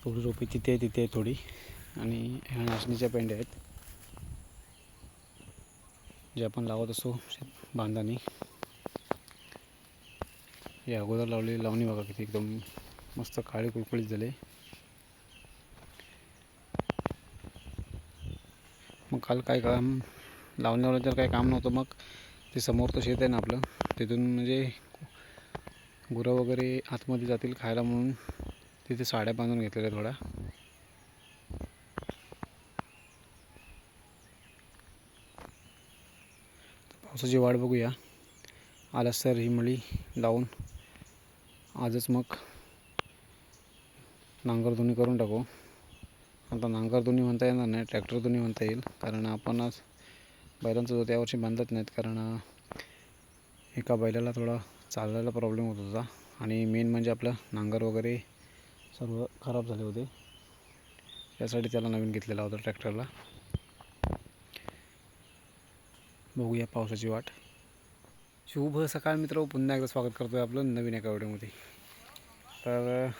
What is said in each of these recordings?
थोडी रोपे तिथे आहे थोडी, आणि ह्या नाचणीच्या पेंड्या आहेत जे आपण लावत असतो बांधानी. या अगोदर लावलेली लावणी बघा किती एकदम मस्त काळे कुळकुळीत झाले. मग काल काय काम लावून तर काही काम नव्हतं. मग ते समोर तर शेत आहे ना आपलं, तिथून म्हणजे गुरं वगैरे आतमध्ये जातील खायला म्हणून तिथे साड्या बांधून घेतलेल्या थोड्या. पावसाची वाट बघूया, आलास तर ही मळी लावून आजच मग नांगरधुनी करून टाकू. आता नांगरधुनी म्हणता येणार नाही, ट्रॅक्टरधुनी म्हणता येईल, कारण आपण आज बैलांचं जो त्यावर्षी बांधत नाहीत, कारण एका बैलाला थोडा चालायला प्रॉब्लेम होत होता आणि मेन म्हणजे आपलं नांगर वगैरे सर्व खराब झाले होते. यासाठी त्याला नवीन घेतलेला होता ट्रॅक्टरला. बघूया पावसाची वाट. शुभ सकाळ मित्र, पुन्हा एकदा स्वागत करतो आहे आपलं नवीन एका व्हिडिओमध्ये. तर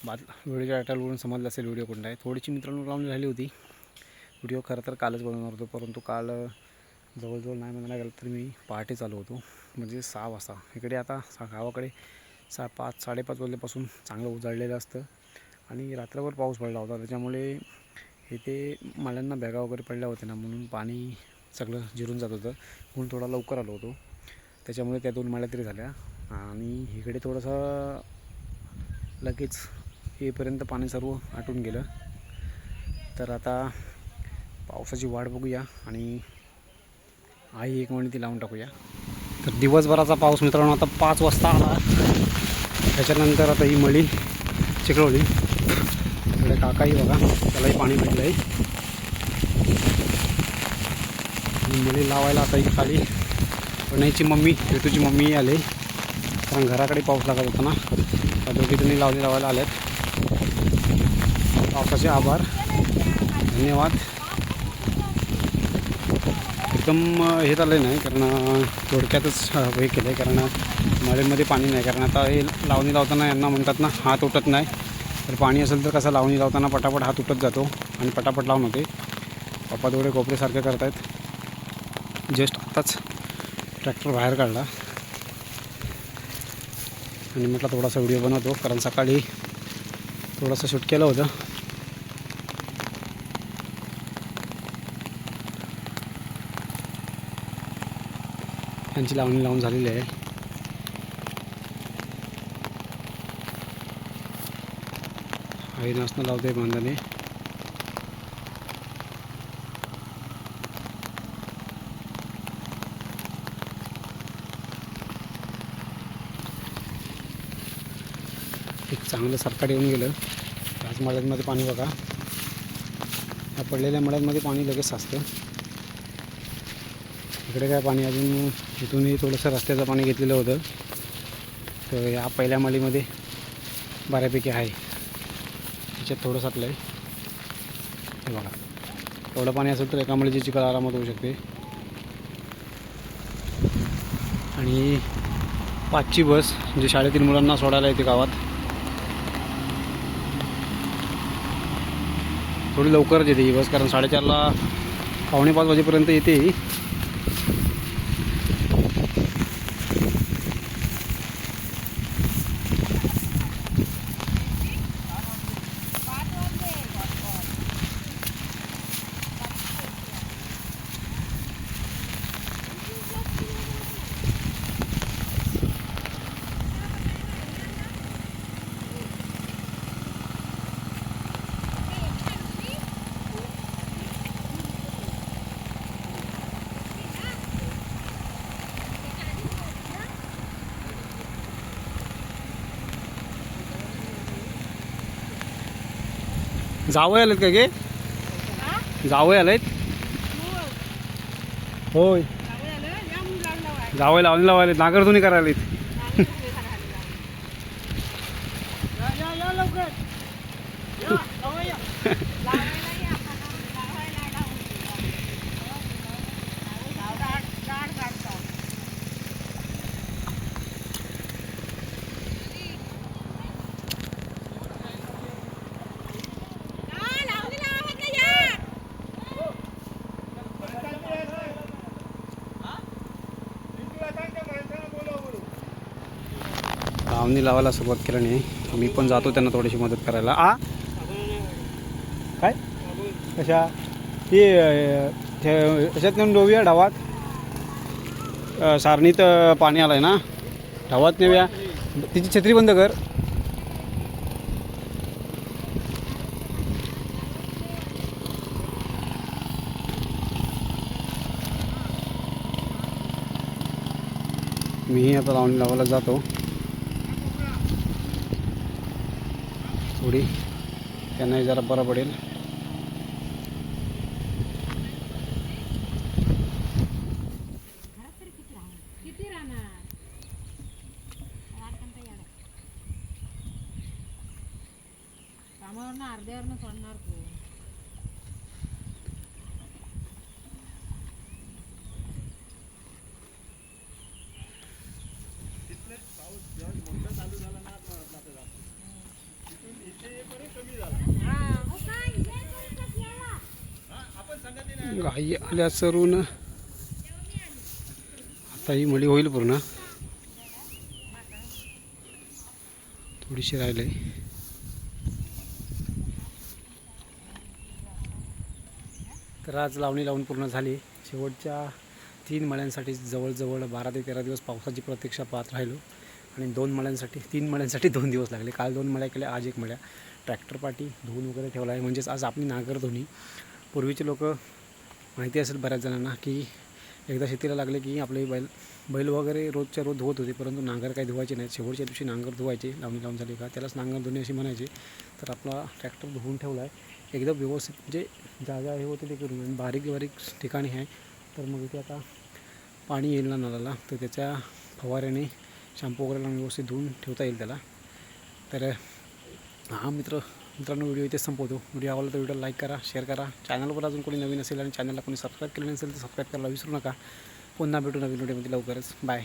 व्हिडिओच्या टायटलवरून समजलं असेल व्हिडिओ कोणता आहे. थोडीशी मित्रांनो लावून राहिली होती व्हिडिओ, खरं तर कालच बनवणार होतो, परंतु काल जवळजवळ नाही म्हणायला गेलं तर मी पहाटे चालू होतो, म्हणजे 6 वाजता. इकडे आता गावाकडे 5-5:30 वाजल्यापासून चांगलं उजाडलेलं असतं आणि रात्रभर पाऊस पडला होता. त्याच्यामुळे इथे माळ्यांना बॅगा वगैरे पडल्या होत्या ना, म्हणून पाणी सगळं जिरून जात होतं. म्हणून थोडा लवकर आलो होतो, त्याच्यामुळे त्या 2 माळ्या तरी झाल्या. आणि इकडे थोडंसं लगेच येईपर्यंत पाणी सर्व आटून गेलं. तर आता पावसाची वाट बघूया आणि आई एक मणी ती लावून टाकूया. तर दिवसभराचा पाऊस मित्रांनो आता 5 वाजता आला. त्याच्यानंतर आता ही मळी चिखलवली. इकडे काकाही बघा, त्यालाही पाणी भेटलं आहे. मळी लावायला आता ही खाली प्रणयची मम्मी, ऋतूची मम्मी आले, कारण घराकडे पाऊस लागत होता ना. त्या दोघी तुम्ही लावायला आल्यात. पावसाचे आभार, धन्यवाद. एकदम हे झालं नाही, कारण थोडक्यातच हे केलं आहे, कारण मळीमध्ये पाणी नाही. कारण आता हे लावणी लावताना यांना म्हणतात ना हात उठत नाही, तर पाणी असेल तर कसं लावणी लावताना पटापट हात उठत जातो आणि पटापट लावून होते. पप्पा थोडे कोपरेसारखे करत आहेत. जस्ट आत्ताच ट्रॅक्टर बाहेर काढला आणि म्हटलं थोडासा व्हिडिओ बनवतो, कारण सकाळी थोडंसं शूट केलं होतं. त्यांची लावणी लावून झालेली आहे. आई नाचणं लावते बांधाने. एक चांगलं सरकार येऊन गेलं. याच मळ्यांमध्ये पाणी बघा, या पडलेल्या मळ्यांमध्ये पाणी लगेच साचतं. इकडे काय पाणी अजून इथूनही थोडंसं रस्त्याचं पाणी घेतलेलं होतं, तर या पहिल्या मळीमध्ये बऱ्यापैकी आहे. त्याच्यात थोडं साचलं आहे. हे बघा, थोडं पाणी असेल तर एका मळीची चिखल आरामात होऊ शकते. आणि 5ची बस म्हणजे शाळेतील मुलांना सोडायला येते गावात. थोडी लवकरच येते ही बस, कारण 4:30ला 4:45 वाजेपर्यंत येते. जावं आलेत का गे? जावं आलेत होय. जावं लावून लावायला नागरधुनी करायला. लावणी लावायला सुरुवात केली नाही. मी पण जातो त्यांना थोडीशी मदत करायला. काय कशा ती ह्याच्यात नेऊन डोव्या ढावात सारणीत पाणी आलं आहे ना, ढावात नेऊया. तिची छत्री बंद कर. मीही आता लावणी लावायला जातो. थोडी त्यांनाही जरा बरं पडेल. अर्ध्यावरनं सोडणार तू. गाई आल्या सरून आता ही मळी होईल पूर्ण. थोडीशी राहिले. तर आज लावणी लावून पूर्ण झाली. शेवटच्या 3 मळ्यांसाठी जवळजवळ 12 ते 13 दिवस पावसाची प्रतीक्षा पाहत राहिलो आणि 3 मळ्यांसाठी 2 दिवस लागले. काल 2 मळ्या केल्या, आज 1 मळ्या. ट्रॅक्टर पाठी धुवून वगैरे ठेवला आहे. म्हणजेच आज आपली नांगर धुणी. पूर्वीचे लोक माहिती असेल बऱ्याच जणांना की एकदा शेतीला लागले की आपले बैल वगैरे रोजच्या रोज धुवत होते, परंतु नांगर काही धुवायचे नाहीत. शेवटच्या दिवशी नांगर धुवायचे. लावणी लावून झाली का त्यालाच नांगर धुणे अशी म्हणायचे. तर आपला ट्रॅक्टर धुवून ठेवला आहे एकदम व्यवस्थित. म्हणजे जागा हे होते ते करून आणि बारीक ठिकाणी आहे. तर मग इथे आता पाणी येईल ना नळाला, तर त्याच्या फवाऱ्याने शॅम्पू वगैरे लावून व्यवस्थित धुवून ठेवता येईल त्याला. तर हा मित्रांनो व्हिडिओ इथे संपवतो. व्हिडिओ आवडला तर व्हिडिओ लाईक करा, शेअर करा. चॅनलवर अजून कोणी नवीन असेल आणि चॅनलला कोणी सबस्क्राईब केलं नसेल तर सबस्क्राईब करायला विसरू नका. पुन्हा भेटू नवीन व्हिडिओमध्ये लवकरच. बाय.